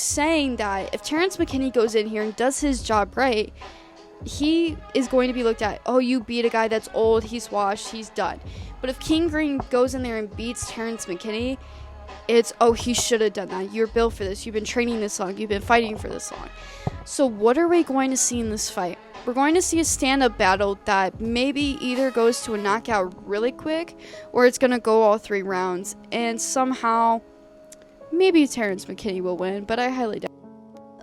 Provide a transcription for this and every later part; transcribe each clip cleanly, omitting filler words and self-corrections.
saying that if Terrence McKinney goes in here and does his job right, he is going to be looked at, oh, you beat a guy that's old, he's washed, he's done. But if King Green goes in there and beats Terrence McKinney, it's, oh, he should have done that. You're built for this. You've been training this long. You've been fighting for this long. So what are we going to see in this fight? We're going to see a stand-up battle that maybe either goes to a knockout really quick or it's going to go all 3 rounds. And somehow, maybe Terrence McKinney will win, but I highly doubt.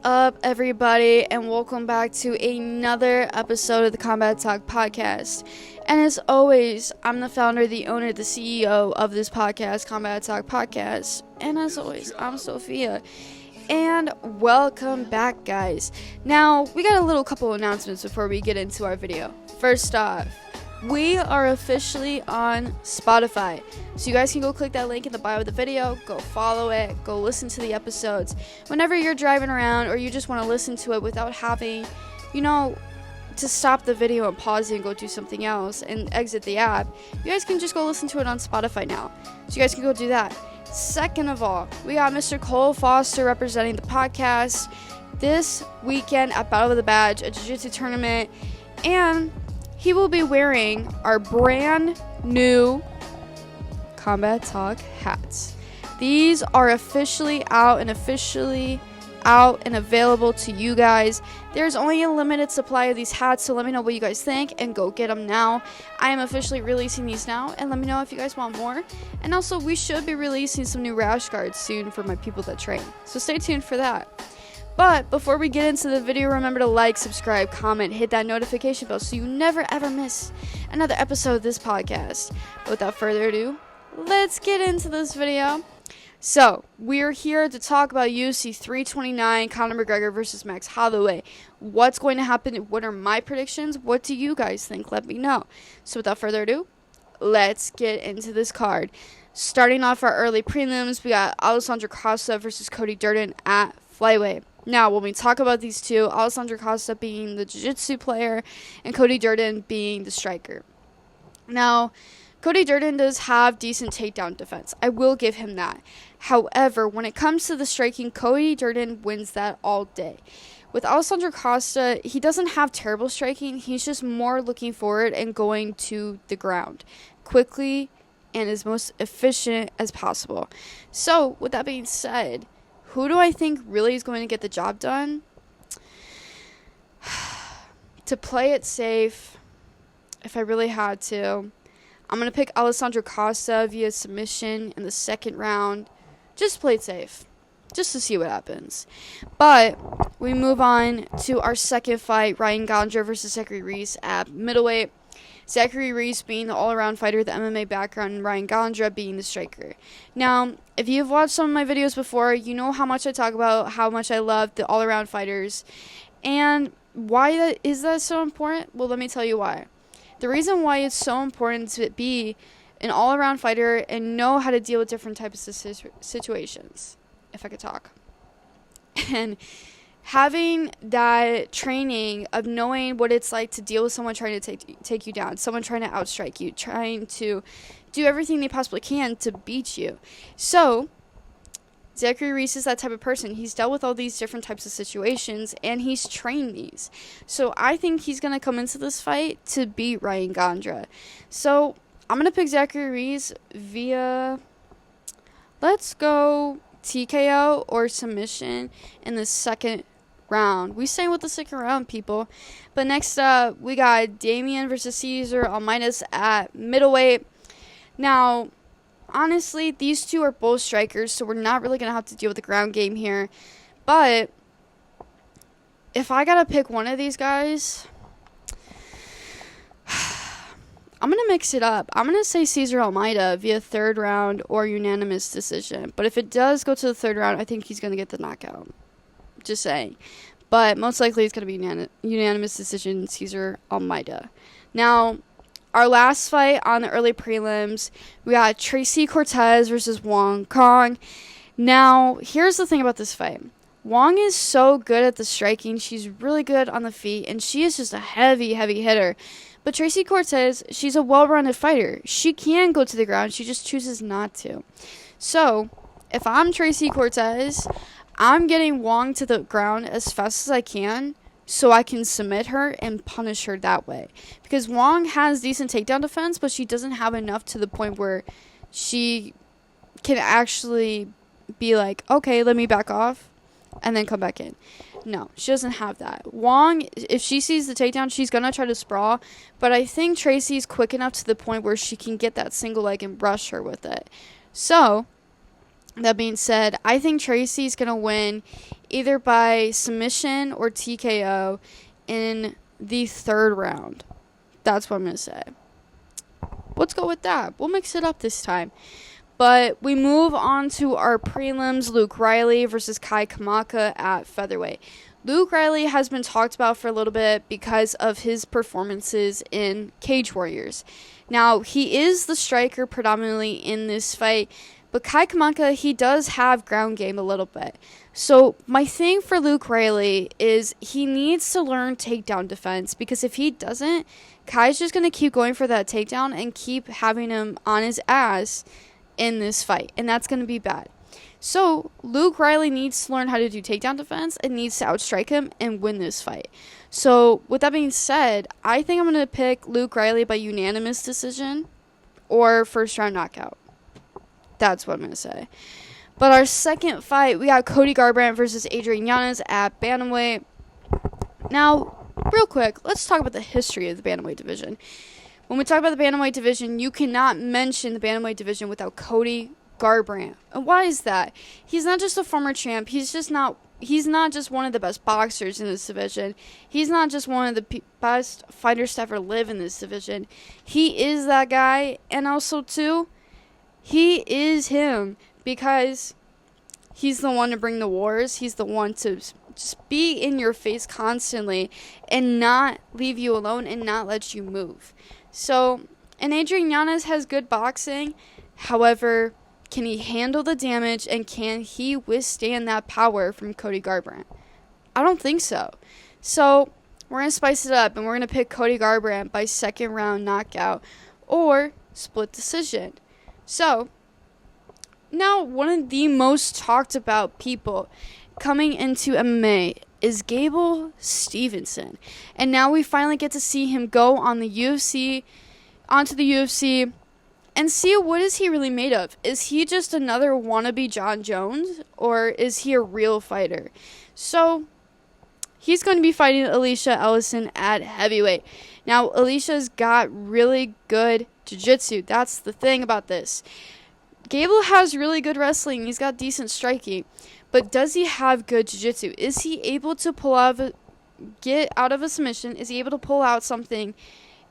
Up, everybody, and welcome back to another episode of the Combat Talk podcast. And as always, I'm the founder, the owner, the CEO of this podcast, Combat Talk Podcast. And as always, I'm Sophia. And welcome back, guys. Now, we got a little couple announcements before we get into our video. First off, we are officially on Spotify. So you guys can go click that link in the bio of the video, go follow it, go listen to the episodes. Whenever you're driving around or you just want to listen to it without having, to stop the video and pause it and go do something else and exit the app, you guys can just go listen to it on Spotify now. So you guys can go do that. Second of all, we got Mr. Cole Foster representing the podcast this weekend at Battle of the Badge, a jiu-jitsu tournament, and he will be wearing our brand new Combat Talk hats. These are officially out and available to you guys. There's only a limited supply of these hats, so let me know what you guys think and go get them now. I am officially releasing these now, and let me know if you guys want more. And also, we should be releasing some new rash guards soon for my people that train, so stay tuned for that. But before we get into the video, remember to like, subscribe, comment, hit that notification bell so you never ever miss another episode of this podcast. But without further ado, let's get into this video. So, we're here to talk about UFC 329, Conor McGregor versus Max Holloway. What's going to happen? What are my predictions? What do you guys think? Let me know. So, without further ado, let's get into this card. Starting off our early prelims, we got Alessandro Costa versus Cody Durden at flyweight. Now, when we talk about these two, Alessandro Costa being the jiu-jitsu player and Cody Durden being the striker. Now, Cody Durden does have decent takedown defense. I will give him that. However, when it comes to the striking, Cody Durden wins that all day. With Alessandro Costa, he doesn't have terrible striking. He's just more looking forward and going to the ground quickly and as most efficient as possible. So, with that being said, who do I think really is going to get the job done? To play it safe, if I really had to, I'm going to pick Alessandro Costa via submission in the second round. Just play it safe, just to see what happens. But we move on to our second fight, Ryan Gondra versus Zachary Reese at middleweight. Zachary Reese being the all-around fighter with the MMA background, and Ryan Gondra being the striker. Now, if you've watched some of my videos before, you know how much I talk about how much I love the all-around fighters. And why is that so important? Well, let me tell you why. The reason why it's so important to be an all-around fighter and know how to deal with different types of situations, if I could talk. And having that training of knowing what it's like to deal with someone trying to take you down, someone trying to outstrike you, trying to do everything they possibly can to beat you. So, Zachary Reese is that type of person. He's dealt with all these different types of situations, and he's trained these. So, I think he's going to come into this fight to beat Ryan Gondra. So, I'm going to pick Zachary Reese via, let's go TKO or submission in the second round. We stay with the second round, people. But next up, we got Damian versus Cesar Almeidas at middleweight. Now, honestly, these two are both strikers, so we're not really going to have to deal with the ground game here. But if I got to pick one of these guys, I'm going to mix it up. I'm going to say Cesar Almeida via third round or unanimous decision. But if it does go to the third round, I think he's going to get the knockout. Just saying. But most likely it's going to be unanimous decision, Cesar Almeida. Now, our last fight on the early prelims, we got Tracy Cortez versus Wong Kong. Now, here's the thing about this fight. Wong is so good at the striking. She's really good on the feet, and she is just a heavy, heavy hitter. But Tracy Cortez, she's a well-rounded fighter. She can go to the ground. She just chooses not to. So, if I'm Tracy Cortez, I'm getting Wong to the ground as fast as I can so I can submit her and punish her that way. Because Wong has decent takedown defense, but she doesn't have enough to the point where she can actually be like, okay, let me back off and then come back in. No, she doesn't have that. Wong, if she sees the takedown, she's going to try to sprawl. But I think Tracy's quick enough to the point where she can get that single leg and brush her with it. So, that being said, I think Tracy's going to win either by submission or TKO in the third round. That's what I'm going to say. Let's go with that. We'll mix it up this time. But we move on to our prelims, Luke Riley versus Kai Kamaka at featherweight. Luke Riley has been talked about for a little bit because of his performances in Cage Warriors. Now, he is the striker predominantly in this fight, but Kai Kamaka, he does have ground game a little bit. So my thing for Luke Riley is he needs to learn takedown defense, because if he doesn't, Kai's just going to keep going for that takedown and keep having him on his ass in this fight, and that's going to be bad. So Luke Riley needs to learn how to do takedown defense and needs to outstrike him and win this fight. So with that being said, I think I'm going to pick Luke Riley by unanimous decision or first round knockout. That's what I'm going to say. But our second fight, we got Cody Garbrandt versus Adrian Yanez at bantamweight. Now, real quick, let's talk about the history of the bantamweight division. When we talk about the bantamweight division, you cannot mention the bantamweight division without Cody Garbrandt. And why is that? He's not just a former champ. He's not just one of the best boxers in this division. He's not just one of the best fighters to ever live in this division. He is that guy. And also, too, he is him because he's the one to bring the wars. He's the one to just be in your face constantly and not leave you alone and not let you move. So, and Adrian Yanez has good boxing. However, can he handle the damage and can he withstand that power from Cody Garbrandt? I don't think so. So, we're going to spice it up and we're going to pick Cody Garbrandt by second round knockout or split decision. So, now one of the most talked about people coming into MMA is Gable Stevenson. And now we finally get to see him go on the UFC, onto the UFC, and see what is he really made of. Is he just another wannabe John Jones, or is he a real fighter? So, he's going to be fighting Alicia Ellison at heavyweight. Now, Alicia's got really good jiu-jitsu. That's the thing about this. Gable has really good wrestling. He's got decent striking. But does he have good jiu-jitsu? Is he able to get out of a submission? Is he able to pull out something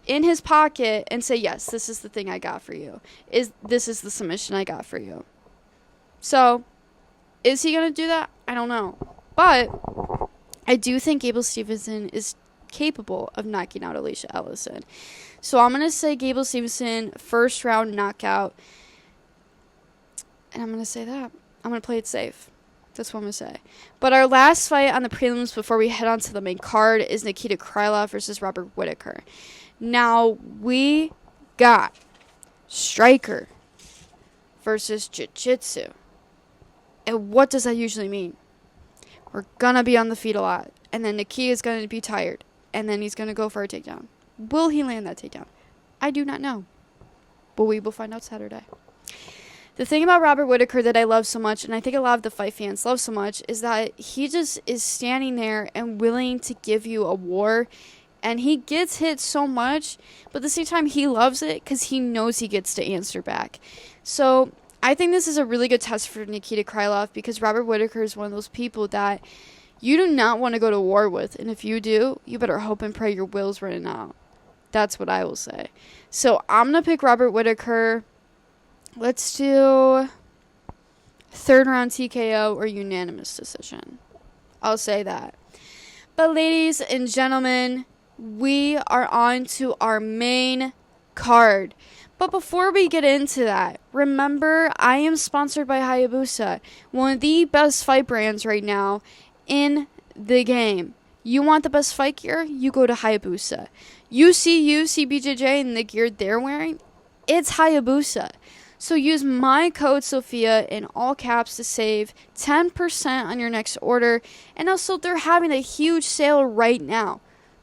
in his pocket and say, yes, this is the thing I got for you. This is the submission I got for you. So, is he going to do that? I don't know. But I do think Gable Stevenson is capable of knocking out Alicia Ellison. So I'm going to say Gable Stevenson, first round knockout. And I'm going to say that. I'm going to play it safe. That's what I'm going to say. But our last fight on the prelims before we head on to the main card is Nikita Krylov versus Robert Whittaker. Now, we got striker versus jiu-jitsu. And what does that usually mean? We're going to be on the feet a lot. And then Nikita is going to be tired. And then he's going to go for a takedown. Will he land that takedown? I do not know. But we will find out Saturday. The thing about Robert Whittaker that I love so much, and I think a lot of the fight fans love so much, is that he just is standing there and willing to give you a war. And he gets hit so much, but at the same time, he loves it because he knows he gets to answer back. So I think this is a really good test for Nikita Krylov because Robert Whittaker is one of those people that you do not want to go to war with. And if you do, you better hope and pray your will's running out. That's what I will say. So I'm going to pick Robert Whittaker. Let's do third round TKO or unanimous decision. I'll say that. But ladies and gentlemen, we are on to our main card. But before we get into that, remember I am sponsored by Hayabusa, one of the best fight brands right now in the game. You want the best fight gear? You go to Hayabusa. You see CBJJ and the gear they're wearing? It's Hayabusa. So use my code SOPHIA in all caps to save 10% on your next order. And also, they're having a huge sale right now.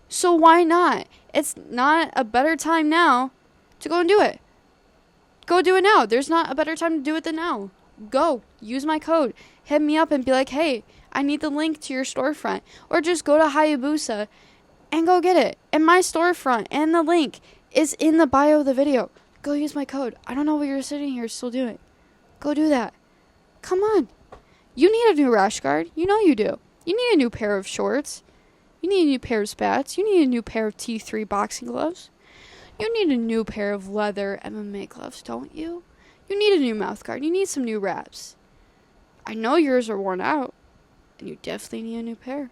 So why not? It's not a better time now to go and do it. Go do it now. There's not a better time to do it than now. Go. Use my code. Hit me up and be like, hey, I need the link to your storefront. Or just go to Hayabusa and go get it. And my storefront and the link is in the bio of the video. Go use my code. I don't know what you're sitting here still doing. Go do that. Come on. You need a new rash guard. You know you do. You need a new pair of shorts. You need a new pair of spats. You need a new pair of T3 boxing gloves. You need a new pair of leather MMA gloves, don't you? You need a new mouth guard. You need some new wraps. I know yours are worn out, and you definitely need a new pair.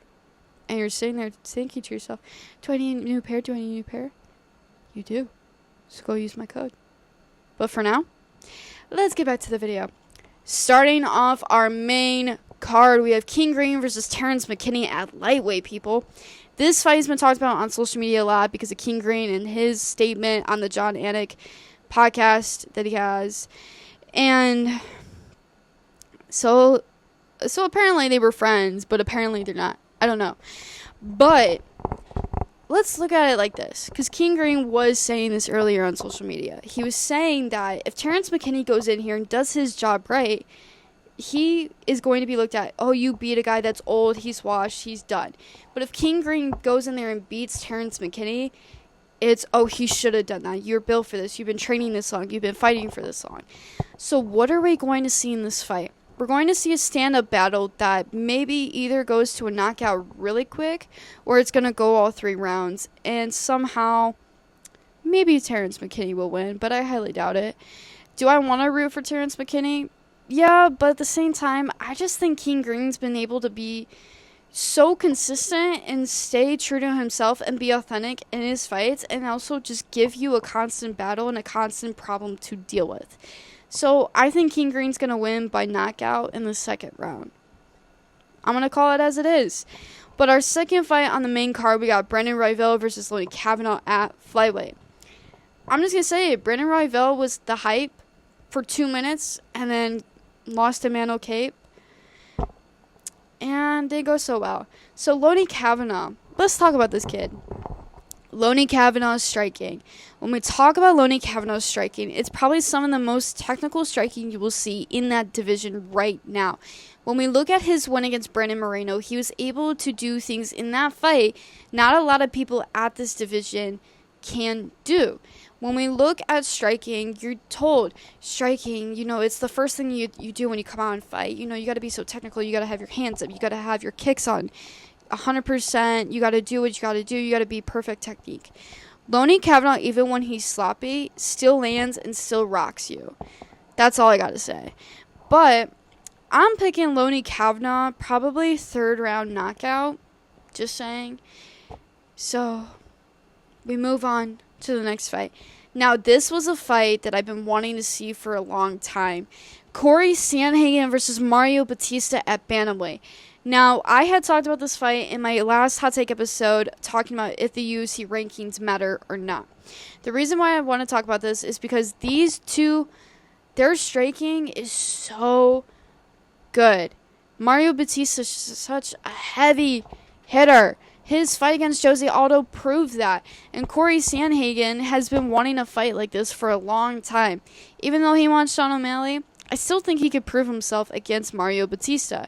And you're sitting there thinking to yourself, do I need a new pair? Do I need a new pair? You do. So go use my code. But for now, let's get back to the video. Starting off our main card, we have King Green versus Terrence McKinney at lightweight, people. This fight has been talked about on social media a lot because of King Green and his statement on the John Anik podcast that he has. And so apparently they were friends, but apparently they're not. I don't know. But let's look at it like this, because King Green was saying this earlier on social media. He was saying that if Terrence McKinney goes in here and does his job right, he is going to be looked at, oh, you beat a guy that's old, he's washed, he's done. But if King Green goes in there and beats Terrence McKinney, it's, oh, he should have done that. You're built for this. You've been training this long. You've been fighting for this long. So what are we going to see in this fight? We're going to see a stand-up battle that maybe either goes to a knockout really quick or it's going to go all 3 rounds. And somehow, maybe Terrence McKinney will win, but I highly doubt it. Do I want to root for Terrence McKinney? Yeah, but at the same time, I just think King Green's been able to be so consistent and stay true to himself and be authentic in his fights and also just give you a constant battle and a constant problem to deal with. So I think King Green's going to win by knockout in the second round. I'm going to call it as it is. But our second fight on the main card, we got Brandon Royval versus Lonnie Kavanaugh at flyweight. I'm just going to say it. Brandon Royval was the hype for 2 minutes and then lost to Mano Cape. And didn't go so well. So Lonnie Kavanaugh. Let's talk about this kid. Lonnie Kavanaugh's striking. When we talk about Lonnie Kavanaugh's striking, it's probably some of the most technical striking you will see in that division right now. When we look at his win against Brandon Moreno, he was able to do things in that fight not a lot of people at this division can do. When we look at striking, you're told striking, it's the first thing you do when you come out and fight. You got to be so technical. You got to have your hands up. You got to have your kicks on 100%. You got to do what you got to do. You got to be perfect technique. Lonnie Kavanaugh, even when he's sloppy, still lands and still rocks you. That's all I got to say. But I'm picking Lonnie Kavanaugh, probably 3rd round knockout. Just saying. So we move on to the next fight. Now, this was a fight that I've been wanting to see for a long time. Corey Sandhagen versus Mario Batista at bantamweight. Now, I had talked about this fight in my last Hot Take episode, talking about if the UFC rankings matter or not. The reason why I want to talk about this is because these two, their striking is so good. Mario Batista is such a heavy hitter. His fight against Jose Aldo proved that. And Corey Sandhagen has been wanting a fight like this for a long time. Even though he wants Sean O'Malley, I still think he could prove himself against Mario Batista.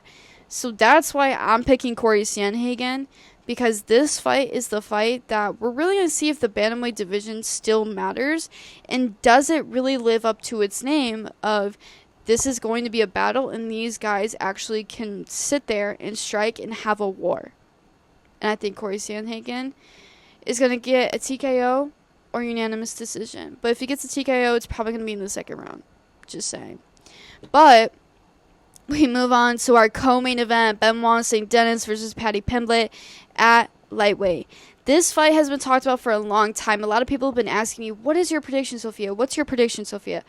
So that's why I'm picking Corey Sandhagen, because this fight is the fight that we're really going to see if the bantamweight division still matters, and does it really live up to its name of this is going to be a battle and these guys actually can sit there and strike and have a war. And I think Corey Sandhagen is going to get a TKO or unanimous decision. But if he gets a TKO, it's probably going to be in the second round. Just saying. But we move on to our co-main event, Benoit St. Denis versus Paddy Pimblett at lightweight. This fight has been talked about for a long time. A lot of people have been asking me, what is your prediction, Sophia? What's your prediction, Sophia?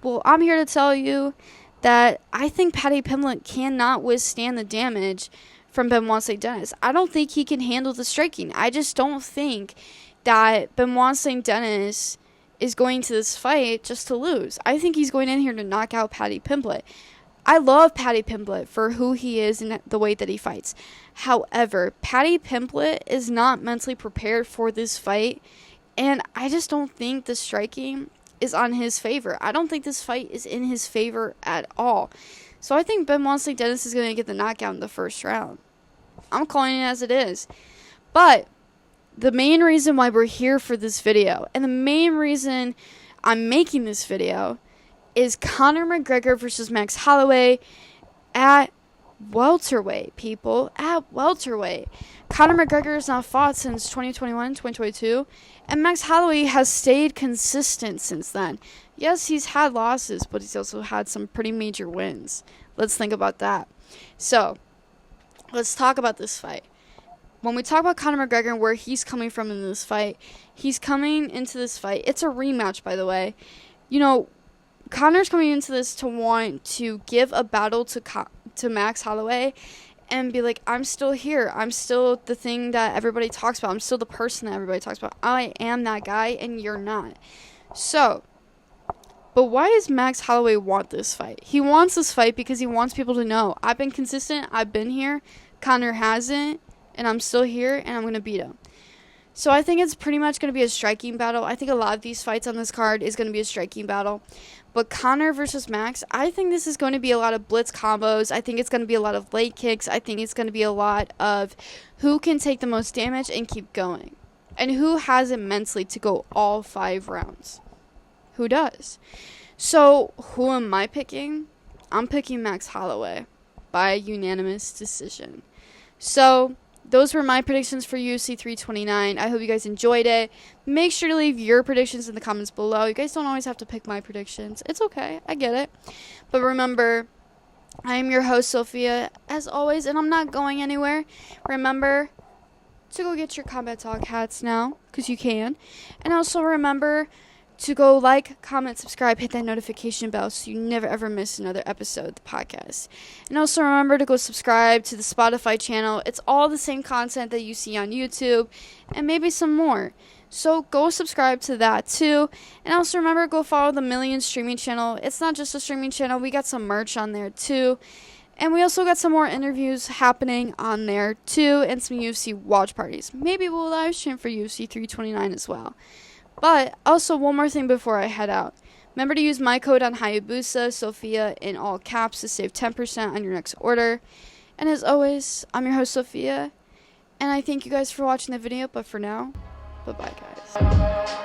Well, I'm here to tell you that I think Paddy Pimblett cannot withstand the damage from Benoit St. Denis. I don't think he can handle the striking. I just don't think that Benoit St. Denis is going to this fight just to lose. I think he's going in here to knock out Paddy Pimblett. I love Paddy Pimblett for who he is and the way that he fights. However, Paddy Pimblett is not mentally prepared for this fight, and I just don't think the striking is on his favor. I don't think this fight is in his favor at all. So I think Benoit St. Denis is going to get the knockout in the first round. I'm calling it as it is. But the main reason why we're here for this video, and the main reason I'm making this video, is Conor McGregor versus Max Holloway at welterweight, people. At welterweight. Conor McGregor has not fought since 2021, 2022, and Max Holloway has stayed consistent since then. Yes, he's had losses, but he's also had some pretty major wins. Let's think about that. So, let's talk about this fight. When we talk about Conor McGregor and where he's coming from in this fight, he's coming into this fight. It's a rematch, by the way. You know, Conor's coming into this to want to give a battle to Max Holloway and be like, I'm still here. I'm still the thing that everybody talks about. I'm still the person that everybody talks about. I am that guy, and you're not. So, but why does Max Holloway want this fight? He wants this fight because he wants people to know, I've been consistent, I've been here, Conor hasn't, and I'm still here, and I'm going to beat him. So I think it's pretty much going to be a striking battle. I think a lot of these fights on this card is going to be a striking battle. But Conor versus Max, I think this is going to be a lot of blitz combos. I think it's going to be a lot of leg kicks. I think it's going to be a lot of who can take the most damage and keep going. And who has it mentally to go all 5 rounds. Who does? So, who am I picking? I'm picking Max Holloway by unanimous decision. So, those were my predictions for UFC 329. I hope you guys enjoyed it. Make sure to leave your predictions in the comments below. You guys don't always have to pick my predictions. It's okay. I get it. But remember, I am your host, Sophia, as always, and I'm not going anywhere. Remember to go get your Combat Talk hats now, because you can. And also remember to go like, comment, subscribe, hit that notification bell so you never ever miss another episode of the podcast. And also remember to go subscribe to the Spotify channel. It's all the same content that you see on YouTube and maybe some more. So go subscribe to that too. And also remember, go follow the Million streaming channel. It's not just a streaming channel. We got some merch on there too. And we also got some more interviews happening on there too, and some UFC watch parties. Maybe we'll live stream for UFC 329 as well. But also, one more thing before I head out. Remember to use my code on Hayabusa, Sophia, in all caps to save 10% on your next order. And as always, I'm your host, Sophia. And I thank you guys for watching the video. But for now, bye-bye, guys.